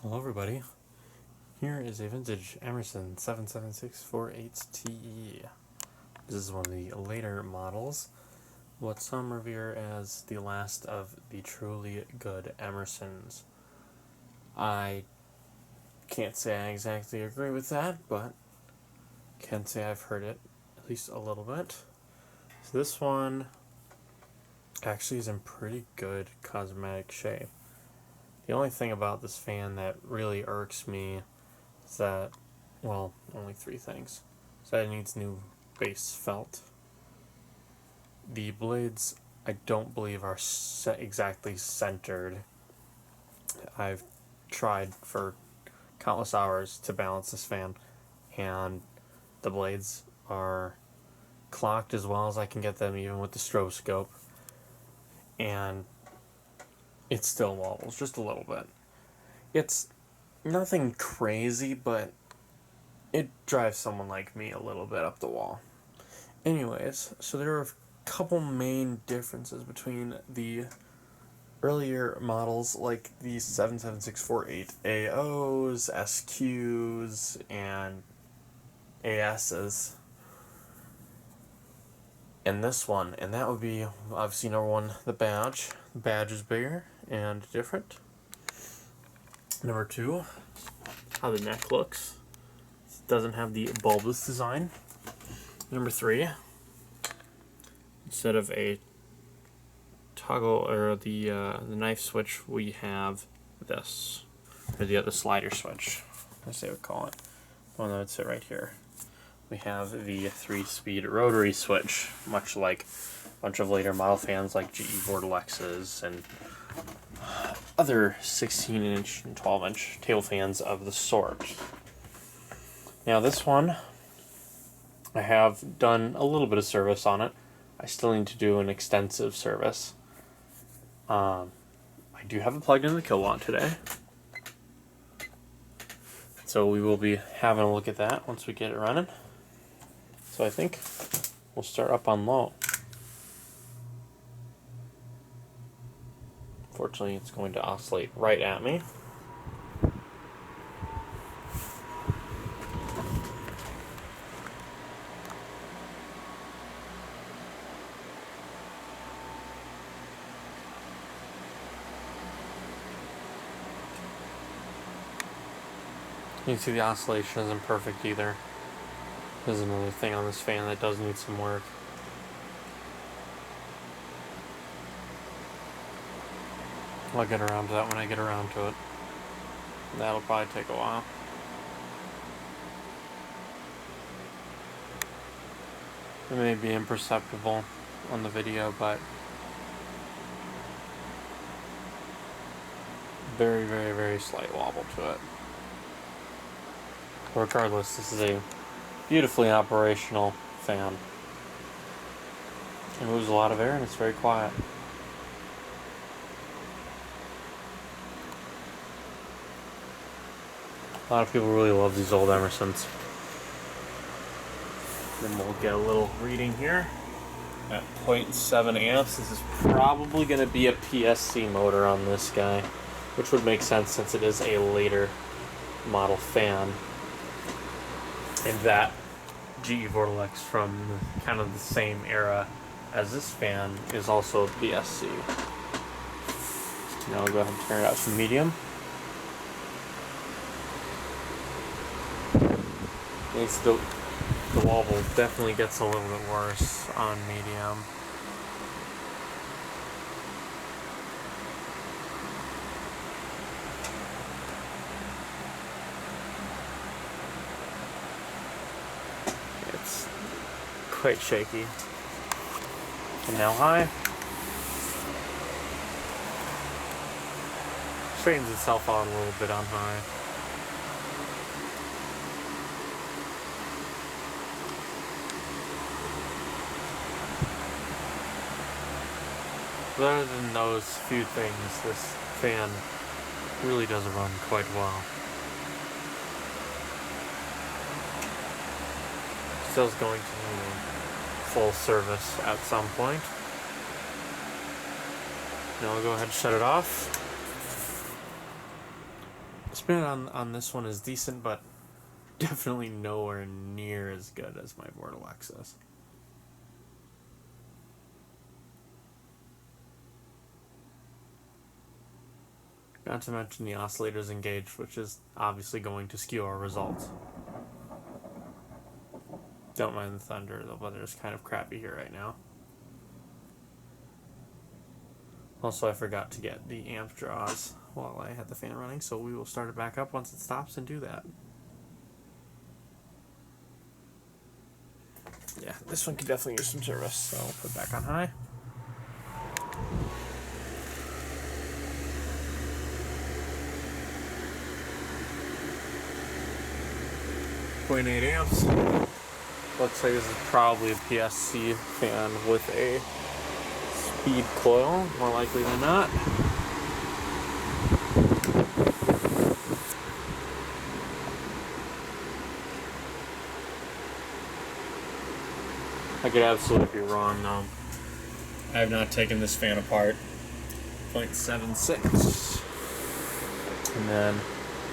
Hello everybody, here is a vintage Emerson 77648TE. This is one of the later models, what some revere as the last of the truly good Emersons. I can't say I exactly agree with that, but can say I've heard it at least a little bit. So this one actually is in pretty good cosmetic shape. The only thing about this fan that really irks me is that, well, only three things. So it needs new base felt. The blades, I don't believe, are exactly centered. I've tried for countless hours to balance this fan, and the blades are clocked as well as I can get them, even with the stroboscope, and it still wobbles just a little bit. It's nothing crazy, but it drives someone like me a little bit up the wall. Anyways, so there are a couple main differences between the earlier models like the 77648AOs, SQs, and ASs, and this one, and that would be obviously number one, the badge. The badge is bigger and different. Number two, how the neck looks. It doesn't have the bulbous design. Number three, instead of a toggle or the knife switch, we have this, or the slider switch, as they would call it. The one that would sit right here. We have the 3-speed rotary switch, much like a bunch of later model fans like GE Vortelexes and other 16-inch and 12-inch table fans of the sort. Now this one, I have done a little bit of service on it. I still need to do an extensive service. I do have it plugged into the kilowatt today, so we will be having a look at that once we get it running. So I think we'll start up on low. Fortunately, it's going to oscillate right at me. You can see the oscillation isn't perfect either. There's another thing on this fan that does need some work. I'll get around to that when I get around to it. That'll probably take a while. It may be imperceptible on the video, but very, very, very slight wobble to it. Regardless, this is a beautifully operational fan. It moves a lot of air and it's very quiet. A lot of people really love these old Emersons. Then we'll get a little reading here at 0.7 amps. This is probably going to be a PSC motor on this guy, which would make sense since it is a later model fan. And that GE Vortelex from kind of the same era as this fan is also PSC. Now we'll go ahead and turn it out to medium. The wobble definitely gets a little bit worse on medium. It's quite shaky. And now high. Straightens itself out a little bit on high. But other than those few things, this fan really does run quite well. Still going to need full service at some point. Now I'll go ahead and shut it off. Spin on this one is decent, but definitely nowhere near as good as my board Alexis. Not to mention the oscillator's engaged, which is obviously going to skew our results. Don't mind the thunder, the weather's kind of crappy here right now. Also, I forgot to get the amp draws while I had the fan running, so we will start it back up once it stops and do that. Yeah, this one could definitely use some service, so I'll put it back on high. 0.8 amps. Looks like this is probably a PSC fan with a speed coil, more likely than not. I could absolutely be wrong though. I have not taken this fan apart. 0.76. And then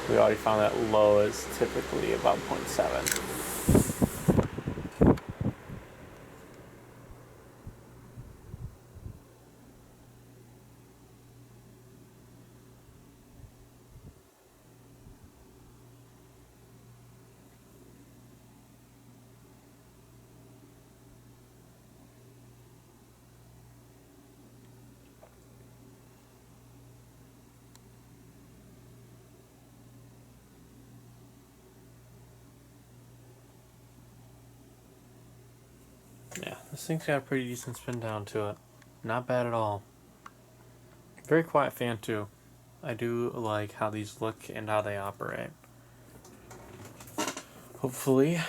we already found that low is typically about 0.7. Yeah, this thing's got a pretty decent spin down to it. Not bad at all. Very quiet fan too. I do like how these look and how they operate. Hopefully,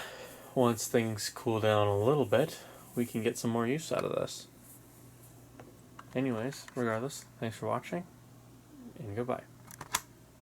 once things cool down a little bit, we can get some more use out of this. Anyways, regardless, thanks for watching, and goodbye.